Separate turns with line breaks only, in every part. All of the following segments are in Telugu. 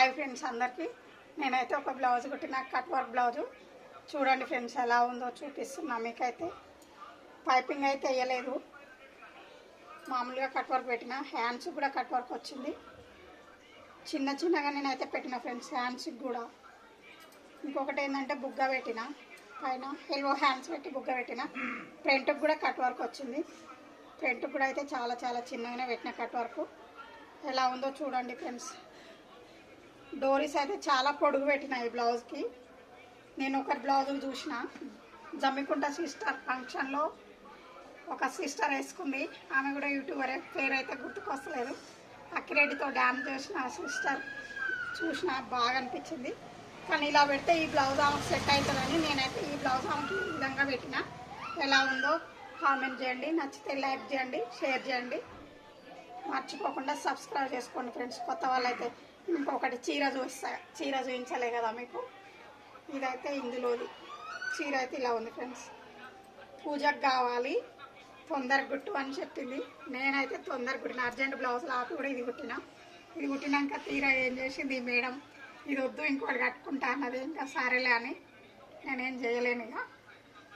హాయ్ ఫ్రెండ్స్ అందరికీ. నేనైతే ఒక బ్లౌజ్ కుట్టిన కట్ వర్క్ బ్లౌజు చూడండి ఫ్రెండ్స్, ఎలా ఉందో చూపిస్తున్నా మీకైతే. పైపింగ్ అయితే వేయలేదు, మామూలుగా కట్ వర్క్ పెట్టిన. హ్యాండ్స్ కూడా కట్ వర్క్ వచ్చింది, చిన్న చిన్నగా నేనైతే పెట్టిన ఫ్రెండ్స్ హ్యాండ్స్కి కూడా. ఇంకొకటి ఏంటంటే బుగ్గ పెట్టిన, పైన ఎల్బో హ్యాండ్స్ పెట్టి బుగ్గ పెట్టిన. ఫ్రంట్కి కూడా కట్ వర్క్ వచ్చింది, ఫ్రంట్కి కూడా అయితే చాలా చాలా చిన్నగానే పెట్టిన కట్ వర్క్. ఎలా ఉందో చూడండి ఫ్రెండ్స్. డోరీస్ అయితే చాలా పొడుగు పెట్టిన ఈ బ్లౌజ్కి. నేను ఒకరి బ్లౌజులు చూసిన, జమ్మికుంట సిస్టర్ ఫంక్షన్లో ఒక సిస్టర్ వేసుకుంది, ఆమె కూడా యూట్యూబరే, పేరు అయితే గుర్తుకొస్తలేదు. అక్కిరెడ్డితో డ్యాన్స్ చేసిన సిస్టర్ చూసిన, బాగా అనిపించింది. కానీ ఇలా పెడితే ఈ బ్లౌజ్ ఆమెకు సెట్ అవుతుందని నేనైతే ఈ బ్లౌజ్ ఆమెకి ఈ విధంగా పెట్టిన. ఎలా ఉందో కామెంట్ చేయండి, నచ్చితే లైక్ చేయండి, షేర్ చేయండి, మర్చిపోకుండా సబ్స్క్రైబ్ చేసుకోండి ఫ్రెండ్స్. కొత్త వాళ్ళైతే ఇంకొకటి చీర చూపించలే కదా మీకు, ఇదైతే ఇందులోది చీర అయితే ఇలా ఉంది ఫ్రెండ్స్. పూజకు కావాలి, తొందర గుట్టు అని చెప్పింది. నేనైతే తొందర కుట్టిన, అర్జెంట్ బ్లౌజులు ఆపి కూడా ఇది కుట్టిన. ఇది కుట్టినాక తీరా ఏం చేసింది మేడం, ఇది వద్దు ఇంకోటి కట్టుకుంటా అన్నది. ఇంకా సరేలే అని నేనేం చేయలేను ఇక.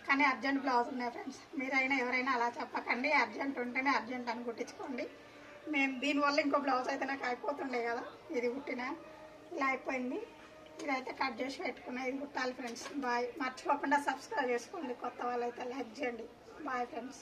కానీ అర్జెంట్ బ్లౌజ్ ఉన్నాయి ఫ్రెండ్స్. మీరైనా ఎవరైనా అలా చెప్పకండి, అర్జెంట్ ఉంటేనే అర్జెంట్ అని కుట్టించుకోండి. నేను దీనివల్ల ఇంకో బ్లౌజ్ అయితే నాకు అయిపోతుండే కదా, ఇది కుట్టిన ఇలా అయిపోయింది. ఇదైతే కట్ చేసి పెట్టుకున్నా, ఇది కుట్టాలి ఫ్రెండ్స్. బాయ్. మర్చిపోకుండా సబ్స్క్రైబ్ చేసుకోండి, కొత్త వాళ్ళైతే లైక్ చేయండి. Bye friends.